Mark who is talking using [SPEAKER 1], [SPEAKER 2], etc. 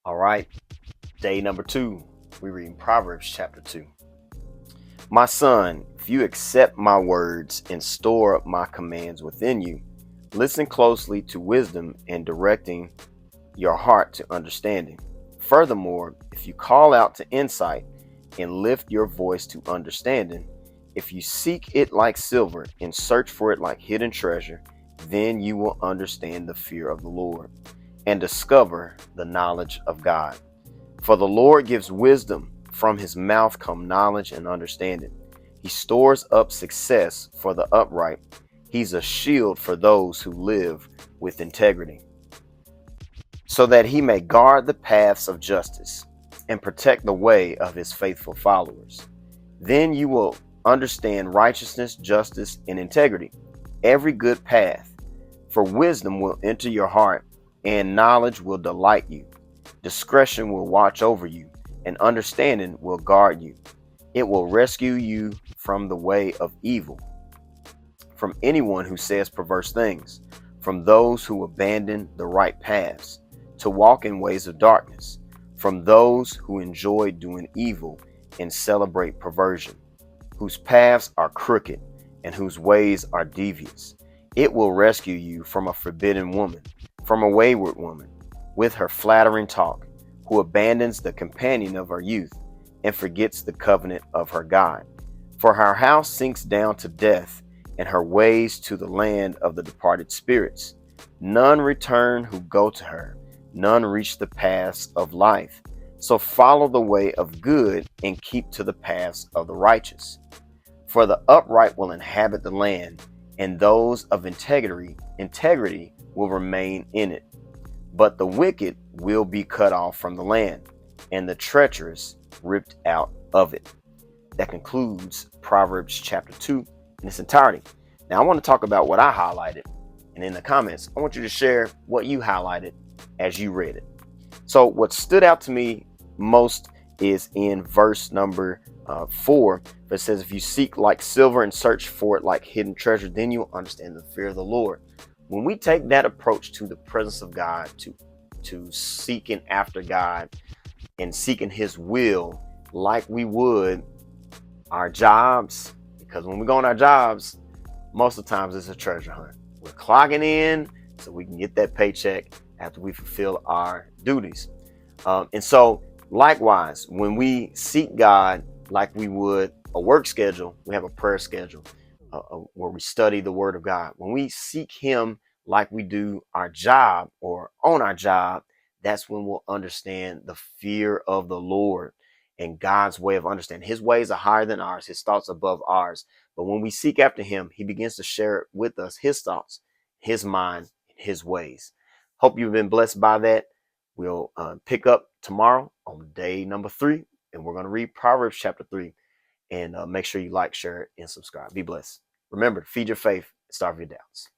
[SPEAKER 1] All right, day number 2. We read Proverbs Chapter 2. My son, if you accept my words and store up my commands within you, listen closely to wisdom and directing your heart to understanding. Furthermore, if you call out to insight and lift your voice to understanding, if you seek it like silver and search for it like hidden treasure, then you will understand the fear of the Lord and discover the knowledge of God. For the Lord gives wisdom, from his mouth come knowledge and understanding. He stores up success for the upright. He's a shield for those who live with integrity, so that he may guard the paths of justice and protect the way of his faithful followers. Then you will understand righteousness, justice, and integrity, every good path. For wisdom will enter your heart, and knowledge will delight you. Discretion will watch over you, and understanding will guard you. It will rescue you from the way of evil, from anyone who says perverse things, from those who abandon the right paths, to walk in ways of darkness, from those who enjoy doing evil and celebrate perversion, whose paths are crooked and whose ways are devious. It will rescue you from a forbidden woman, from a wayward woman, with her flattering talk, who abandons the companion of her youth and forgets the covenant of her God. For her house sinks down to death, and her ways to the land of the departed spirits. None return who go to her, none reach the paths of life. So follow the way of good and keep to the paths of the righteous. For the upright will inhabit the land, and those of integrity will remain in it. But the wicked will be cut off from the land, and the treacherous ripped out of it. That concludes Proverbs chapter 2 in its entirety. Now, I want to talk about what I highlighted, and in the comments, I want you to share what you highlighted as you read it. So, what stood out to me most is in verse number 4, where it says, "If you seek like silver and search for it like hidden treasure, then you'll understand the fear of the Lord." When we take that approach to the presence of God, to seeking after God and seeking His will, like we would our jobs, because when we go on our jobs, most of the times it's a treasure hunt. We're clocking in so we can get that paycheck after we fulfill our duties. And so likewise, when we seek God like we would a work schedule, we have a prayer schedule where we study the Word of God. When we seek Him like we do our job or on our job, that's when we'll understand the fear of the Lord and God's way of understanding. His ways are higher than ours, His thoughts above ours. But when we seek after Him, He begins to share with us His thoughts, His mind, His ways. Hope you've been blessed by that. We'll pick up tomorrow on day number 3, and we're going to read Proverbs chapter 3. And make sure you like, share, and subscribe. Be blessed. Remember, feed your faith, starve your doubts.